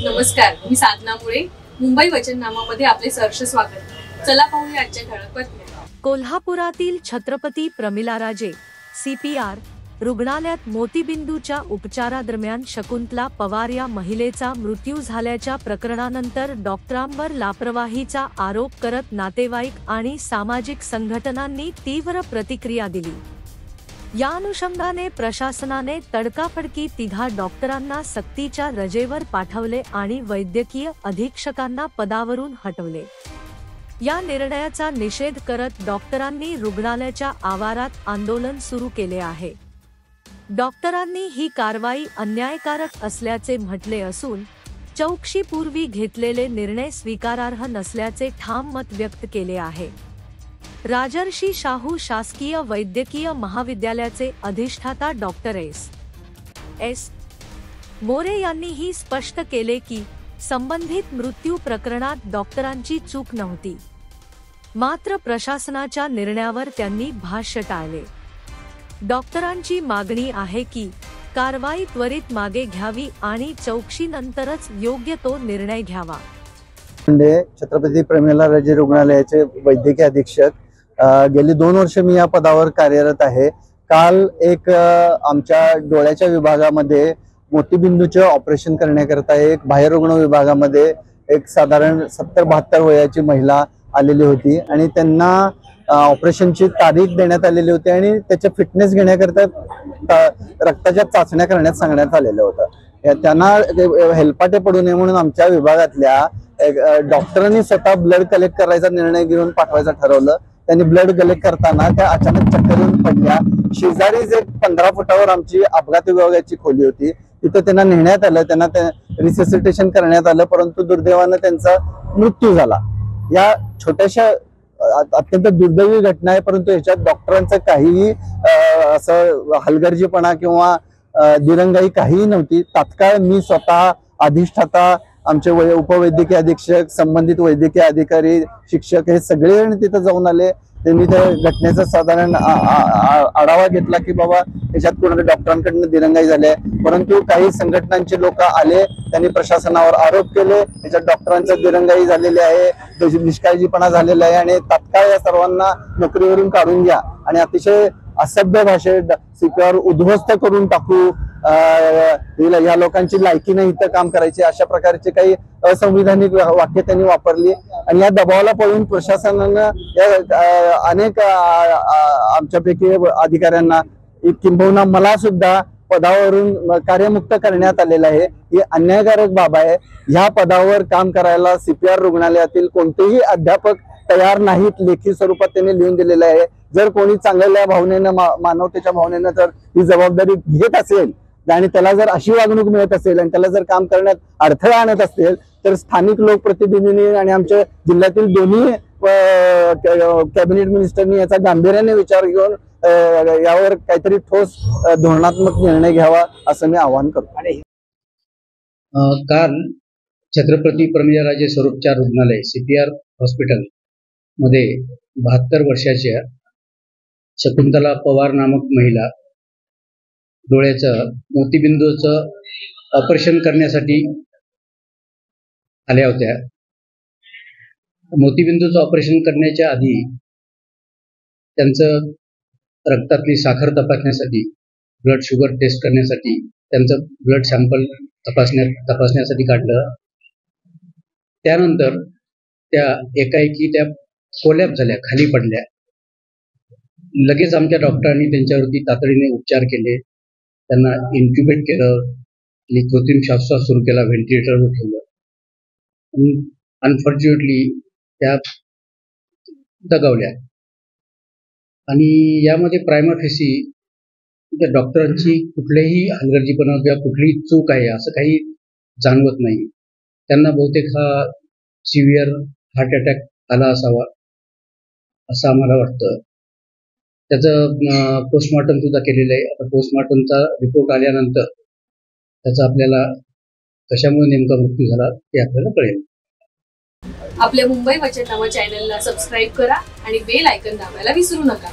नमस्कार, मी साधना मुळे. मुंबई वचननामामध्ये आपले सहर्ष स्वागत. चला पाहूया आजच्या ठळक बातम्या. कोल्हापुरातील छत्रपती प्रमिलाराजे CPR रुग्णालयात मोतीबिंदूच्या उपचारादरम्यान शकुंतला पवार या महिलेचा मृत्यू झाल्याच्या प्रकरणानंतर डॉक्टरांवर लापरवाहीचा आरोप करत नातेवाईक आणि सामाजिक संघटनांनी तीव्र प्रतिक्रिया दिली. या अनुषंगाने प्रशासनाने तडकाफडकी तिघा डॉक्टरांना सक्तीच्या रजेवर पाठवले आणि वैद्यकीय अधीक्षकांना पदावरून हटवले. या निर्णयाचा निषेध करत डॉक्टरांनी रुग्णालयाच्या आवारात आंदोलन सुरू केले आहे. डॉक्टरांनी ही कारवाई अन्यायकारक असल्याचे म्हटले असून चौकशीपूर्वी घेतलेले निर्णय स्वीकारार्ह नसल्याचे ठाम मत व्यक्त केले आहे. राजर्षी शाहू शासकीय वैद्यकीय महाविद्यालयाचे अधिष्ठाता डॉक्टर एस मोरे यांनीही स्पष्ट केले की संबंधित मृत्यू प्रकरणात डॉक्टरांची चूक नव्हती. मात्र प्रशासनाच्या निर्णयावर त्यांनी भाष्य टाळले. डॉक्टरांची मागणी आहे की कारवाई त्वरित मागे घ्यावी आणि चौकशीनंतरच योग्य तो निर्णय घ्यावा. छत्रपती प्रमिलाराजे रुग्णालयाचे वैद्यकीय अधीक्षक. गेली 2 वर्ष मी या पदावर कार्यरत आहे. काल एक आमच्या डोळ्याच्या विभागामध्ये मोतीबिंदूचे ऑपरेशन करण्याकरता एक बाह्यरुग्ण विभागामध्ये एक साधारण 70-72 वयाची महिला आलेली होती आणि त्यांना ऑपरेशनची तारीख देण्यात आलेली होती आणि त्याचे फिटनेस घेण्याकरता रक्ताच्या चाचण्या करण्यात सांगण्यात आलेलं होतं. त्यांना हेलपाटे पडू नये म्हणून आमच्या विभागातल्या डॉक्टरांनी स्वतः ब्लड कलेक्ट करायचा निर्णय घेऊन पाठवायचं ठरवलं. त्यांनी ब्लड कलेक्ट करताना त्या अचानक चक्कर येऊन पडल्या. शेजारीच एक 15 फुटावर आमची अपघात विभागाची खोली होती, तिथे त्यांना नेण्यात आलं. त्यांना रिससिटेशन करण्यात आलं, परंतु दुर्दैवानं त्यांचा मृत्यू झाला. या छोट्याशा अत्यंत दुर्दैवी घटना आहे, परंतु याच्यात डॉक्टरांचं काहीही असं हलगर्जीपणा किंवा दिरंगाई काहीही नव्हती. तात्काळ मी स्वतः अधिष्ठाता, आमचे उपवैद्यकीय अधीक्षक, संबंधित वैद्यकीय अधिकारी, शिक्षक हे सगळेजण तिथे जाऊन आले. त्यांनी त्या घटनेचा साधारण आढावा घेतला की बाबा याच्यात कोणाच्या डॉक्टरांकडून दिरंगाई झाली आहे, परंतु काही संघटनांचे लोक आले, त्यांनी प्रशासनावर आरोप केले याच्यात डॉक्टरांचा दिरंगाई झालेली आहे, निष्काळजीपणा झालेला आहे आणि तात्काळ या सर्वांना नोकरीवरून काढून घ्या आणि अतिशय असभ्य भाषेत CPR उद्ध्वस्त करून टाकू, या लोकांची लायकी नाही इथं काम करायची, अशा प्रकारचे काही असंविधानिक वाक्य त्यांनी वापरली. आणि या दबावाला पळून प्रशासनानं अनेक आमच्यापैकी अधिकाऱ्यांना किंबहुना मला सुद्धा पदावरून कार्यमुक्त करण्यात आलेलं आहे. ही अन्यायकारक बाब आहे. ह्या पदावर काम करायला CPR रुग्णालयातील कोणतेही अध्यापक तयार नाहीत. लेखी स्वरूपात त्यांनी लिहून दिलेलं आहे. जर कोणी चांगल्या भावनेनं मानवतेच्या भावनेनं जर ही जबाबदारी घेत असेल आणि त्याला जर अशी वागणूक मिळत असेल आणि त्याला जर काम करण्यात अडथळा आणत असेल तर स्थानिक लोकप्रतिनिधींनी आणि आमच्या जिल्ह्यातील दोन्ही कॅबिनेट मिनिस्टरनी याचा गांभीर्याने विचार घेऊन यावर काहीतरी ठोस धोरणात्मक निर्णय घ्यावा असं मी आवाहन करतो. काल छत्रपती प्रमिलाराजे स्वरूपचार रुग्णालय CPR हॉस्पिटल मध्ये 72 वर्षाच्या शकुंतला पवार नामक महिला डोळ्याचं मोतीबिंदूचं ऑपरेशन करण्यासाठी आल्या होत्या. मोतीबिंदूचं ऑपरेशन करण्याच्या आधी त्यांचं रक्तातली साखर तपासण्यासाठी, ब्लड शुगर टेस्ट करण्यासाठी त्यांचं ब्लड सॅम्पल तपासण्यासाठी काढलं. त्यानंतर त्या एकाएकी त्या कोलॅप्स झाल्या, खाली पडल्या. लगेच आमच्या डॉक्टरांनी त्यांच्यावरती तातडीने उपचार केले, त्यांना इंट्युबेट केलं आणि कृत्रिम श्वासोच्छ्वास सुरू केला, व्हेंटिलेटरवर ठेवलं. अनफॉर्च्युनेटली त्या दगावल्या आणि यामध्ये प्रायमा फेसी त्या डॉक्टरांची कुठलेही हलगर्जीपणा किंवा कुठलीही चूक आहे असं काही जाणवत नाही. त्यांना बहुतेक हा सिव्हिअर हार्ट अटॅक आला असावा असं आम्हाला वाटतं. त्याचं पोस्टमॉर्टम सुद्धा केलेलं आहे. आता पोस्टमॉर्टमचा रिपोर्ट आल्यानंतर त्याचा आपल्याला कशामुळे नेमका मृत्यू झाला ते आपल्याला कळेल. आपल्या मुंबई वचननामा चॅनलला सबस्क्राईब करा आणि बेल आयकॉन दाबायला विसरू नका.